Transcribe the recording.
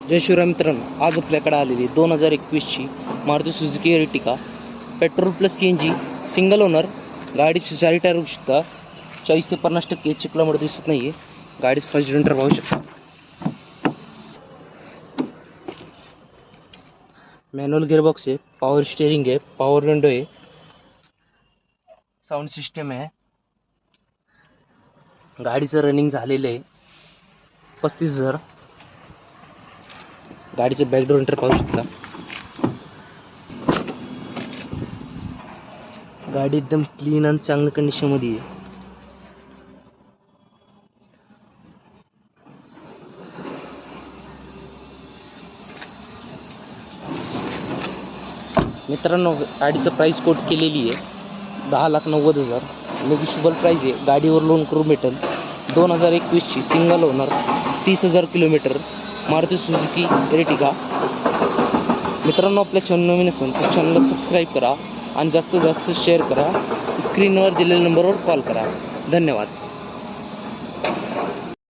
जय शिवराम मित्रांनो, आज आपल्याकडे आलेली 2021ची Maruti Suzuki Ertiga petrol plus CNG single owner. गाडीची 4 टायर बघू शकता. 40 ते 50% चिखलामध्ये दिसत नाही आहे. गाडीचं फर्स्ट जनरेटर पाहू शकता. मॅन्युअल गिअरबॉक्स आहे, पॉवर स्टेअरिंग आहे, पॉवर विंडो आहे, साऊंड सिस्टम आहे. गाडीचं रनिंग झालेलं आहे 35,000. गाडीचं बॅकडोर एंटर पाहू शकता. गाडी एकदम क्लीन आणि चांगल्या कंडिशनमध्ये आहे. मित्रांनो, गाडीचं प्राइस कोट केलेली आहे 10,90,000. नेगोशिएबल प्राइस आहे. गाडीवर लोन करून भेटेल. 2021ची single owner, 30,000 kilometre Maruti Suzuki Ertiga. मित्रांनो, आपल्या चॅनल नवीन असेल तर चॅनलला सबस्क्राईब करा आणि जास्तीत जास्त शेअर करा. स्क्रीनवर दिलेल्या नंबरवर कॉल करा. धन्यवाद.